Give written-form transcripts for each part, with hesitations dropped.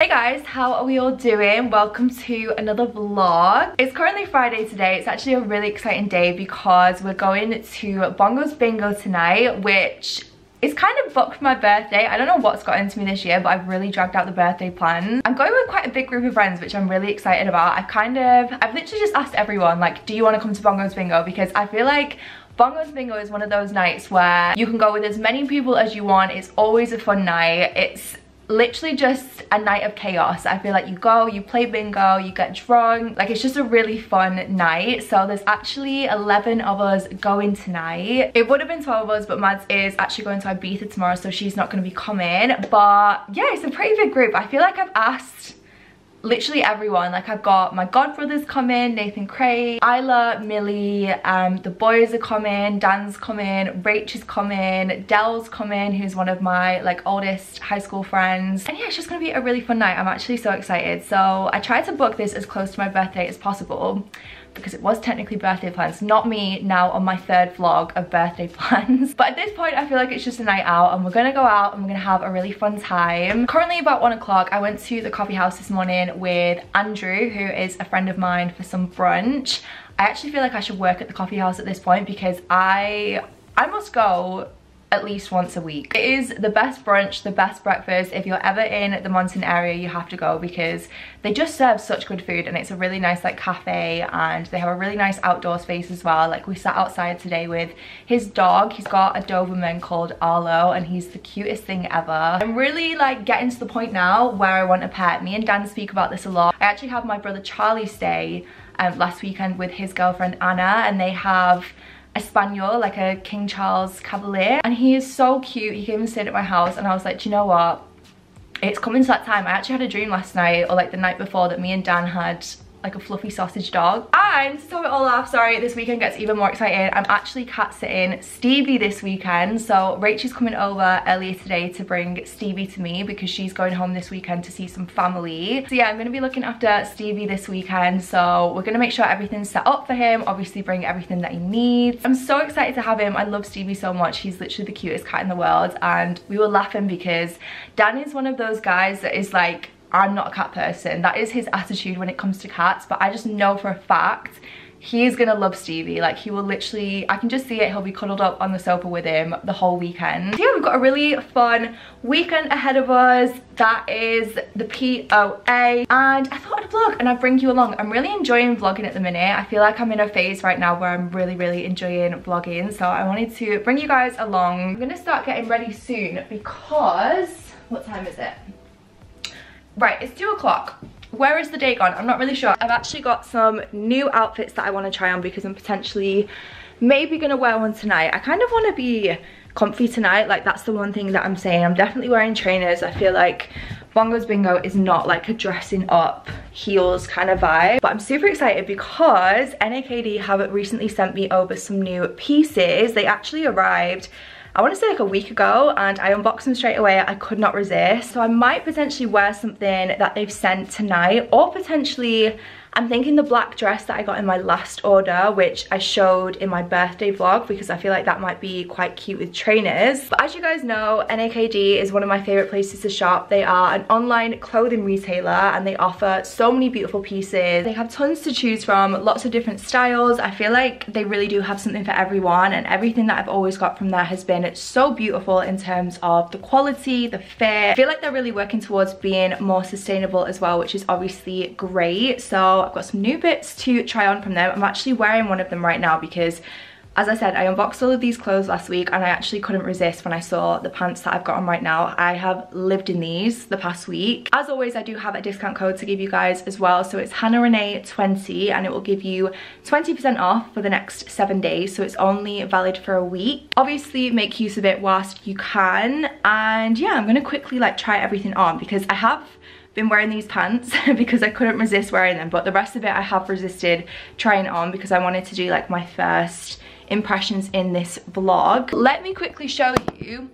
Hey guys, how are we all doing? Welcome to another vlog. It's currently Friday today. It's actually a really exciting day because we're going to Bongo's Bingo tonight, which is kind of booked for my birthday. I don't know what's got into me this year, but I've really dragged out the birthday plans. I'm going with quite a big group of friends, which I'm really excited about. I've literally just asked everyone, like, do you want to come to Bongo's Bingo? Because I feel like Bongo's Bingo is one of those nights where you can go with as many people as you want. It's always a fun night. It's literally just a night of chaos. I feel like you go, you play bingo, you get drunk, like it's just a really fun night. So there's actually 11 of us going tonight. It would have been 12 of us, but Mads is actually going to Ibiza tomorrow, so she's not going to be coming. But yeah, it's a pretty big group. I feel like I've asked literally everyone. Like, I've got my godbrothers coming, Nathan, Craig, Isla, Millie, the boys are coming, Dan's coming, Rach is coming, Dell's coming, who's one of my like oldest high school friends. And yeah, it's just gonna be a really fun night. I'm actually so excited. So I tried to book this as close to my birthday as possible, because it was technically birthday plans. Not me now on my third vlog of birthday plans. But at this point, I feel like it's just a night out and we're gonna go out and we're gonna have a really fun time. Currently about 1 o'clock, I went to the coffee house this morning with Andrew, who is a friend of mine, for some brunch. I actually feel like I should work at the coffee house at this point because I must go at least once a week. It is the best brunch, the best breakfast. If you're ever in the Monton area, you have to go because they just serve such good food, and it's a really nice like cafe, and they have a really nice outdoor space as well. Like, we sat outside today with his dog. He's got a Doberman called Arlo, and he's the cutest thing ever. I'm really like getting to the point now where I want a pet. Me and Dan speak about this a lot. I actually had my brother Charlie stay last weekend with his girlfriend Anna, and they have a spaniel, like a King Charles Cavalier, and he is so cute. He came and stayed at my house, and I was like, do you know what, it's coming to that time. I actually had a dream last night, or like the night before, that me and Dan had like a fluffy sausage dog. And to top it all off, sorry, this weekend gets even more exciting. I'm actually cat sitting Stevie this weekend. So Rach is coming over earlier today to bring Stevie to me because she's going home this weekend to see some family. So yeah, I'm gonna be looking after Stevie this weekend. So we're gonna make sure everything's set up for him, obviously bring everything that he needs. I'm so excited to have him. I love Stevie so much. He's literally the cutest cat in the world. And we were laughing because Dan is one of those guys that is like, I'm not a cat person. That is his attitude when it comes to cats, but I just know for a fact he's gonna love Stevie. Like, he will literally, I can just see it, he'll be cuddled up on the sofa with him the whole weekend. So yeah, we've got a really fun weekend ahead of us. That is the POA, and I thought I'd vlog and I'd bring you along. I'm really enjoying vlogging at the minute. I feel like I'm in a phase right now where I'm really enjoying vlogging, so I wanted to bring you guys along. I'm gonna start getting ready soon because, what time is it? Right, it's 2 o'clock. Where is the day gone? I'm not really sure. I've actually got some new outfits that I want to try on because I'm potentially maybe gonna wear one tonight. I kind of want to be comfy tonight. Like, that's the one thing that I'm saying. I'm definitely wearing trainers. I feel like Bongo's Bingo is not like a dressing up heels kind of vibe, but I'm super excited because NAKD have recently sent me over some new pieces. They actually arrived, I want to say like a week ago, and I unboxed them straight away. I could not resist. So I might potentially wear something that they've sent tonight, or potentially I'm thinking the black dress that I got in my last order, which I showed in my birthday vlog, because I feel like that might be quite cute with trainers. But as you guys know, NAKD is one of my favorite places to shop. They are an online clothing retailer and they offer so many beautiful pieces. They have tons to choose from, lots of different styles. I feel like they really do have something for everyone, and everything that I've always got from there has been so beautiful in terms of the quality, the fit. I feel like they're really working towards being more sustainable as well, which is obviously great. So I've got some new bits to try on from them. I'm actually wearing one of them right now because, as I said, I unboxed all of these clothes last week and I actually couldn't resist when I saw the pants that I've got on right now. I have lived in these the past week. As always, I do have a discount code to give you guys as well. So it's Renee20 and it will give you 20% off for the next 7 days. So it's only valid for a week. Obviously, make use of it whilst you can. And yeah, I'm gonna quickly like try everything on because I have been wearing these pants because I couldn't resist wearing them, but the rest of it I have resisted trying on because I wanted to do like my first impressions in this vlog. Let me quickly show you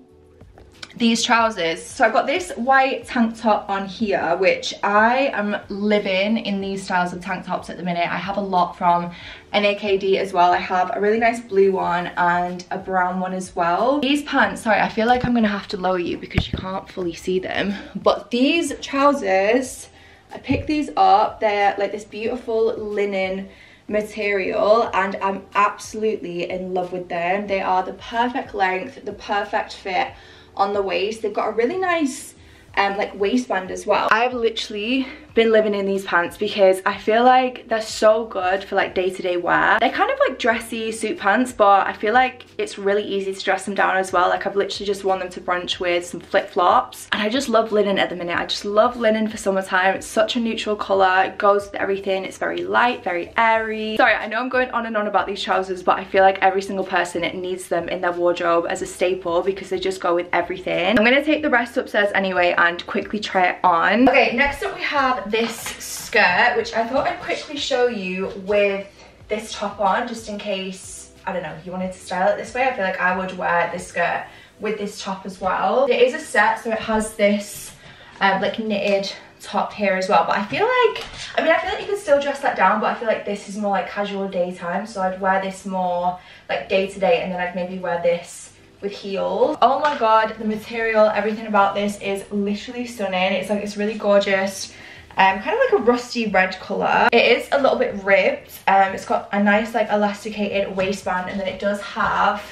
these trousers. So I've got this white tank top on here, which I am living in these styles of tank tops at the minute. I have a lot from MediaCityUK as well. I have a really nice blue one and a brown one as well. These pants, sorry, I feel like I'm gonna have to lower you because you can't fully see them, but these trousers, I picked these up. They're like this beautiful linen material and I'm absolutely in love with them. They are the perfect length, the perfect fit on the waist. They've got a really nice like waistband as well. I've literally been living in these pants because I feel like they're so good for like day-to-day wear. They're kind of like dressy suit pants, but I feel like it's really easy to dress them down as well. Like I've literally just worn them to brunch with some flip-flops, and I just love linen at the minute. I just love linen for summertime. It's such a neutral color, it goes with everything. It's very light, very airy. Sorry, I know I'm going on and on about these trousers, but I feel like every single person needs them in their wardrobe as a staple because they just go with everything. I'm gonna take the rest upstairs anyway and quickly try it on. Okay, next up we have this skirt, which I thought I'd quickly show you with this top on, just in case, I don't know, you wanted to style it this way. I feel like I would wear this skirt with this top as well. It is a set, so it has this like knitted top here as well, but I feel like, I mean, I feel like you can still dress that down, but I feel like this is more like casual daytime, so I'd wear this more like day to day, and then I'd maybe wear this with heels. Oh my god, the material, everything about this is literally stunning. It's like, it's really gorgeous, kind of like a rusty red color. It is a little bit ribbed. It's got a nice like elasticated waistband, and then it does have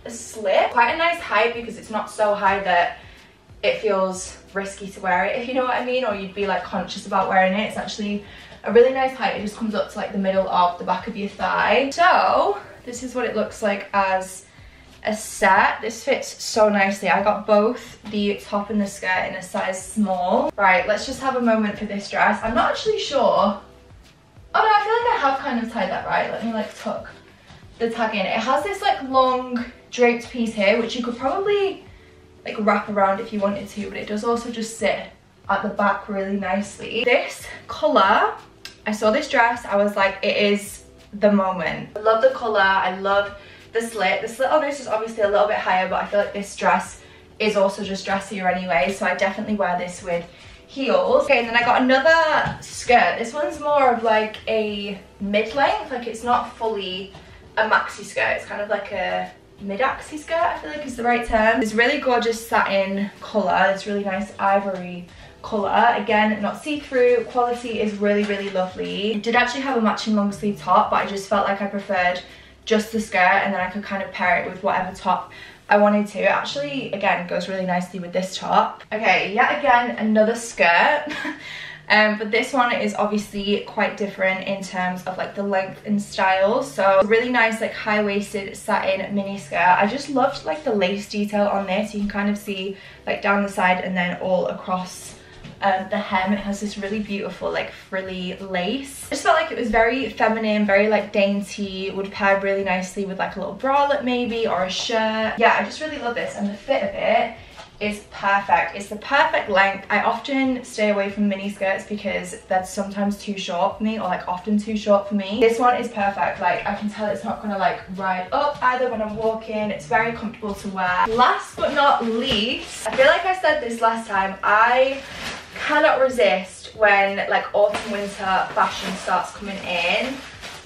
a slit, quite a nice height because it's not so high that it feels risky to wear it, if you know what I mean, or you'd be like conscious about wearing it. It's actually a really nice height. It just comes up to like the middle of the back of your thigh. So this is what it looks like as a set. This fits so nicely. I got both the top and the skirt in a size small. Right, let's just have a moment for this dress. I'm not actually sure. Oh no, I feel like I have kind of tied that right. Let me like tuck the tag in. It has this like long draped piece here, which you could probably like wrap around if you wanted to, but it does also just sit at the back really nicely. This color, I saw this dress, I was like, it is the moment. I love the color, I love the slit. The slit on this is obviously a little bit higher, but I feel like this dress is also just dressier anyway, so I definitely wear this with heels. Okay, and then I got another skirt. This one's more of like a mid-length, like it's not fully a maxi skirt, it's kind of like a mid-axi skirt, I feel like is the right term. It's really gorgeous satin colour, it's really nice ivory colour. Again, not see-through, quality is really, really lovely. It did actually have a matching long sleeve top, but I just felt like I preferred just the skirt, and then I could kind of pair it with whatever top I wanted to. It actually, again, goes really nicely with this top. Okay, yet again, another skirt. But this one is obviously quite different in terms of like the length and style. So really nice like high-waisted satin mini skirt. I just loved like the lace detail on this. You can kind of see like down the side and then all across the hem. It has this really beautiful like frilly lace. I just felt like it was very feminine, very like dainty, would pair really nicely with like a little bralette maybe, or a shirt. Yeah, I just really love this, and the fit of it is perfect. It's the perfect length. I often stay away from mini skirts because they're sometimes too short for me, or like often too short for me. This one is perfect. Like I can tell it's not gonna like ride up either when I'm walking. It's very comfortable to wear. Last but not least, I feel like I said this last time, I cannot resist when like autumn winter fashion starts coming in.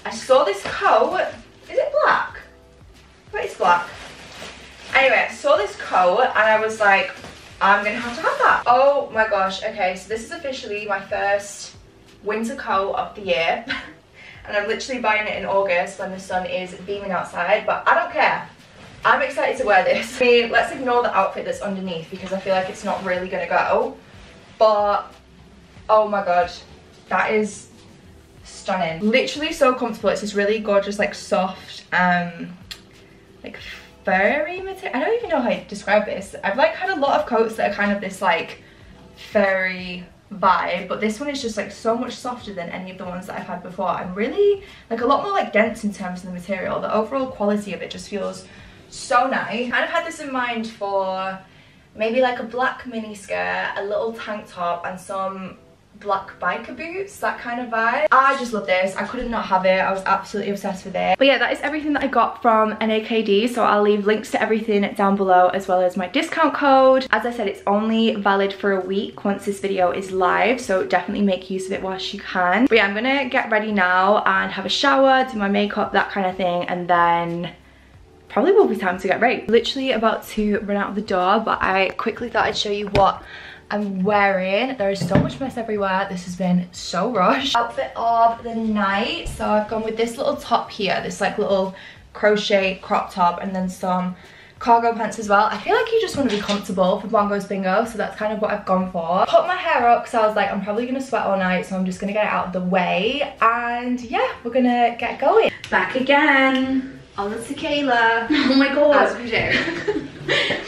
I saw this coat. Is it black? But it's black. Anyway, I saw this coat and I was like, I'm gonna have to have that. Oh my gosh. Okay, so this is officially my first winter coat of the year. And I'm literally buying it in August when the sun is beaming outside, but I don't care. I'm excited to wear this. I mean, let's ignore the outfit that's underneath because I feel like it's not really gonna go. But oh my god, that is stunning. Literally so comfortable. It's this really gorgeous like soft like furry material. I don't even know how to describe this. I've like had a lot of coats that are kind of this like furry vibe, but this one is just like so much softer than any of the ones that I've had before, and really like a lot more like dense in terms of the material. The overall quality of it just feels so nice. Kind of had this in mind for maybe like a black mini skirt, a little tank top, and some black biker boots, that kind of vibe. I just love this. I couldn't not have it. I was absolutely obsessed with it. But yeah, that is everything that I got from NAKD, so I'll leave links to everything down below, as well as my discount code. As I said, it's only valid for a week once this video is live, so definitely make use of it whilst you can. But yeah, I'm gonna get ready now and have a shower, do my makeup, that kind of thing, and then probably will be time to get ready. Literally about to run out of the door, but I quickly thought I'd show you what I'm wearing. There is so much mess everywhere. This has been so rushed. Outfit of the night. So I've gone with this little top here, this like little crochet crop top, and then some cargo pants as well. I feel like you just want to be comfortable for Bongos Bingo, so that's kind of what I've gone for. Put my hair up because I was like, I'm probably gonna sweat all night, so I'm just gonna get it out of the way. And yeah, we're gonna get going. Back again on the tequila. Oh my god. As we do.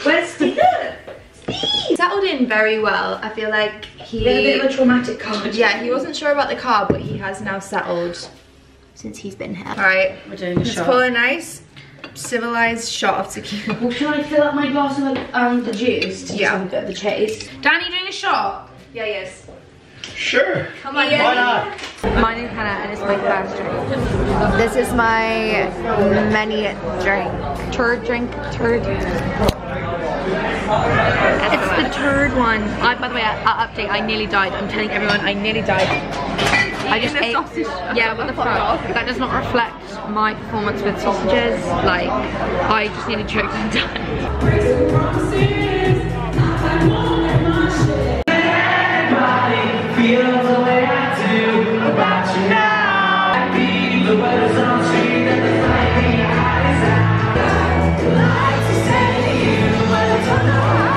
Where's Steve? Steve settled in very well. I feel like he had a bit of a traumatic car. Yeah, he wasn't sure about the car, but he has now settled since he's been here. All right, we're doing a shot. Let's pull a nice civilized shot of tequila. Well, should I fill up my glass with like the juice to have a bit of the chase? Danny, doing a shot? Yeah, yes. Sure. Come on, why not? My name's Hannah and it's my first drink. This is my many drink. Turd drink. Turd. It's the turd one. By the way, update, I nearly died. I'm telling everyone, I nearly died. I just ate sausage. Yeah, what the fuck? That does not reflect my performance with sausages. Like, I just nearly choked and died. Feel the way I do about you now. I feel the words on the street and the light in your eyes out. I'd like to say to you, but I don't know how.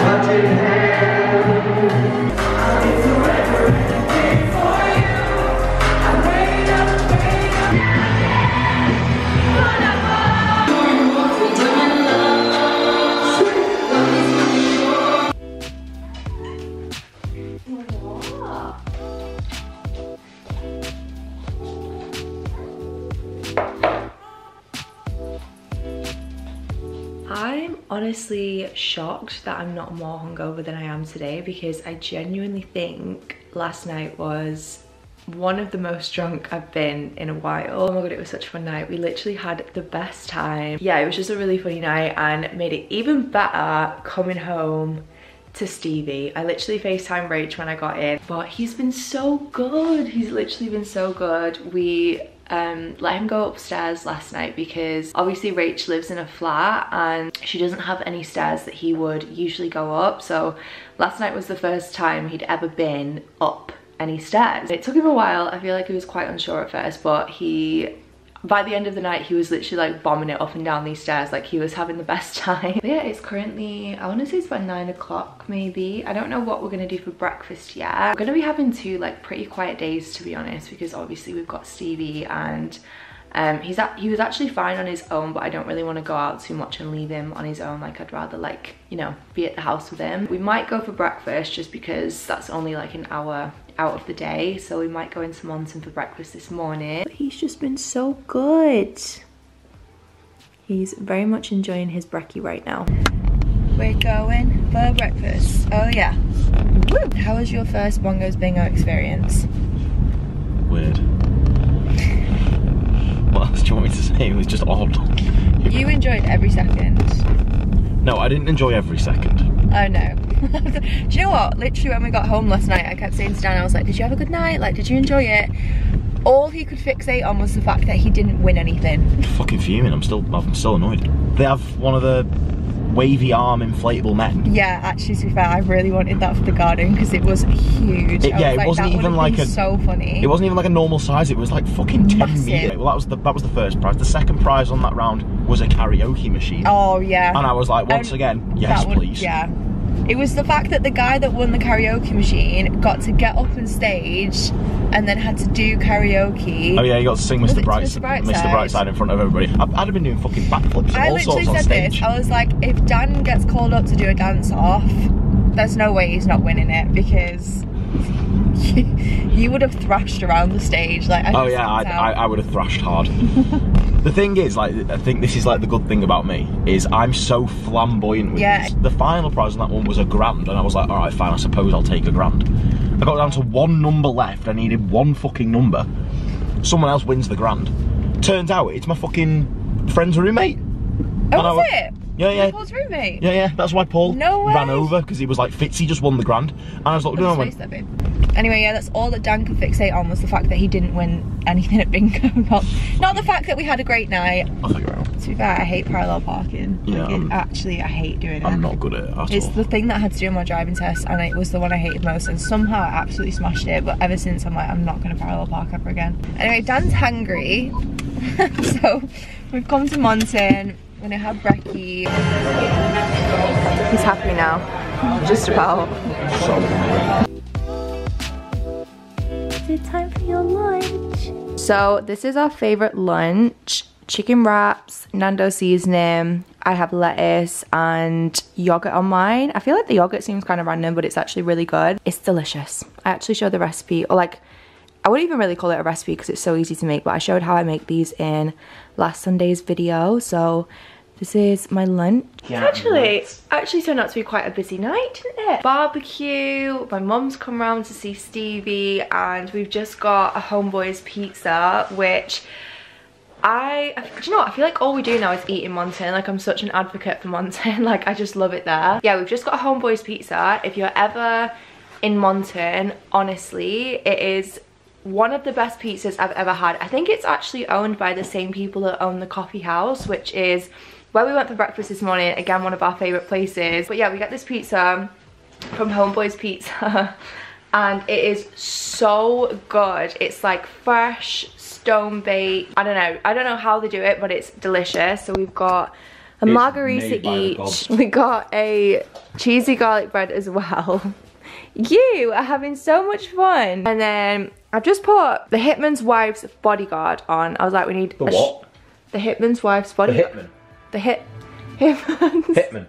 What did you have? I'll be forever anything for you. I wait up, I'm honestly shocked that I'm not more hungover than I am today, because I genuinely think last night was one of the most drunk I've been in a while. Oh my god, it was such a fun night. We literally had the best time. Yeah, it was just a really funny night and made it even better coming home to Stevie. I literally FaceTimed Rach when I got in, but he's been so good. He's literally been so good. We let him go upstairs last night because obviously Rach lives in a flat and she doesn't have any stairs that he would usually go up. So last night was the first time he'd ever been up any stairs. It took him a while. I feel like he was quite unsure at first, but by the end of the night, he was literally like bombing it up and down these stairs. Like, he was having the best time. But yeah, it's currently, I want to say it's about 9 o'clock maybe. I don't know what we're gonna do for breakfast yet. We're gonna be having 2 like pretty quiet days, to be honest, because obviously we've got Stevie and he was actually fine on his own, but I don't really want to go out too much and leave him on his own. Like, I'd rather, like, you know, be at the house with him. We might go for breakfast just because that's only like an hour out of the day, so we might go into Monson for breakfast this morning. But he's just been so good. He's very much enjoying his brekkie right now. We're going for breakfast. Oh yeah. Woo. How was your first Bongos Bingo experience? Weird. What else do you want me to say? It was just odd. You enjoyed every second. No, I didn't enjoy every second. Oh no. Do you know what? Literally when we got home last night, I kept saying to Dan, I was like, did you have a good night? Like, did you enjoy it? All he could fixate on was the fact that he didn't win anything. I'm fucking fuming. I'm still annoyed. They have one of the wavy arm inflatable men. Yeah, actually, to be fair, I really wanted that for the garden because it was huge. It wasn't even like so funny. It wasn't even like a normal size. It was like fucking 10 meters. Well, that was the first prize. The second prize on that round was a karaoke machine. Oh yeah. And I was like, once again, yes, please. Yeah. It was the fact that the guy that won the karaoke machine got to get up on stage and then had to do karaoke. Oh yeah, he got to sing Mr. Brightside in front of everybody. I'd have been doing fucking backflips and all sorts on stage. I was like, if Dan gets called up to do a dance off, there's no way he's not winning it, because you would have thrashed around the stage. Like, oh yeah, I would have thrashed hard. The thing is, like, I think this is like the good thing about me, is I'm so flamboyant with this. The final prize on that one was £1,000, and I was like, all right, fine, I suppose I'll take £1,000. I got down to one number left. I needed one fucking number. Someone else wins the £1,000. Turns out it's my fucking friend's roommate. Oh, was it? Yeah. Paul's roommate? Yeah. That's why Paul ran over, because he was like, Fitzy just won the £1,000. And I was like, no, Anyway, yeah, that's all that Dan could fixate on, was the fact that he didn't win anything at bingo. Not the fact that we had a great night. I thought you were wrong. To be fair, I hate parallel parking. Yeah, like, I hate doing it. I'm not good at it at all. It's the thing that I had to do on my driving test, and it was the one I hated most, and somehow I absolutely smashed it, but ever since I'm like, I'm not going to parallel park ever again. Anyway, Dan's hungry, so we've come to Monton. We're gonna have brekkie. He's happy now, just about. Is it time for your lunch? So this is our favorite lunch. Chicken wraps, Nando seasoning. I have lettuce and yogurt on mine. I feel like the yogurt seems kind of random, but it's actually really good. It's delicious. I actually showed the recipe, or like, I wouldn't even really call it a recipe because it's so easy to make, but I showed how I make these in last Sunday's video. So this is my lunch. Actually turned out to be quite a busy night, didn't it? Barbecue, my mum's come round to see Stevie, and we've just got a Homeboys pizza, which do you know what? I feel like all we do now is eat in Monton. Like, I'm such an advocate for Monton. Like, I just love it there. Yeah, we've just got a Homeboys pizza. If you're ever in Monton, honestly, it is one of the best pizzas I've ever had. I think it's actually owned by the same people that own the coffee house, which is where we went for breakfast this morning. Again, one of our favorite places. But yeah, we got this pizza from Homeboys Pizza and it is so good. It's like fresh, stone baked. I don't know how they do it, but it's delicious. So we've got a margarita each. We got a cheesy garlic bread as well. You are having so much fun. And then I've just put the Hitman's Wife's Bodyguard on. I was like, we need the what? The Hitman's Wife's Bodyguard. The Hitman. The Hitman.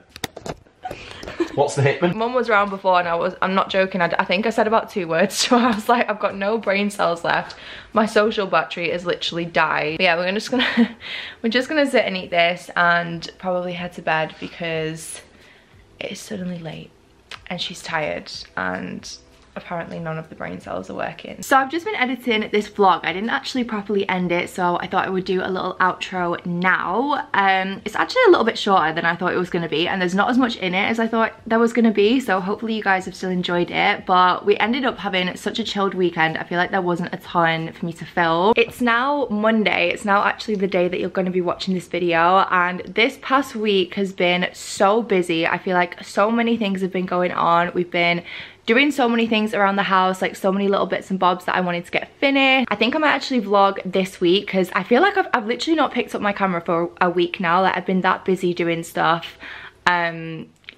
What's the Hitman? Mum was around before, and I'm not joking, I think I said about 2 words to her. I was like, I've got no brain cells left. My social battery has literally died. But yeah, we're just gonna sit and eat this and probably head to bed because it is suddenly late and she's tired and apparently none of the brain cells are working. So I've just been editing this vlog. I didn't actually properly end it, so I thought I would do a little outro now. It's actually a little bit shorter than I thought it was going to be, and there's not as much in it as I thought there was going to be, so hopefully you guys have still enjoyed it. But we ended up having such a chilled weekend. I feel like there wasn't a ton for me to film. It's now Monday. It's now actually the day that you're going to be watching this video, and this past week has been so busy. I feel like so many things have been going on. We've been doing so many things around the house, like so many little bits and bobs that I wanted to get finished. I think I might actually vlog this week because I feel like I've literally not picked up my camera for a week now. Like, I've been that busy doing stuff.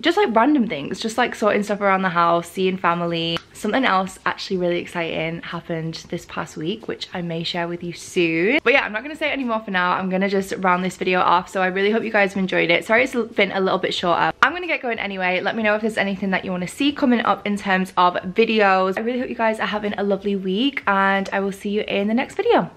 Just like random things, just like sorting stuff around the house, seeing family. Something else actually really exciting happened this past week, which I may share with you soon. But yeah, I'm not gonna say any more for now. I'm gonna just round this video off. So I really hope you guys have enjoyed it. Sorry it's been a little bit shorter. I'm gonna get going anyway. Let me know if there's anything that you want to see coming up in terms of videos. I really hope you guys are having a lovely week, and I will see you in the next video.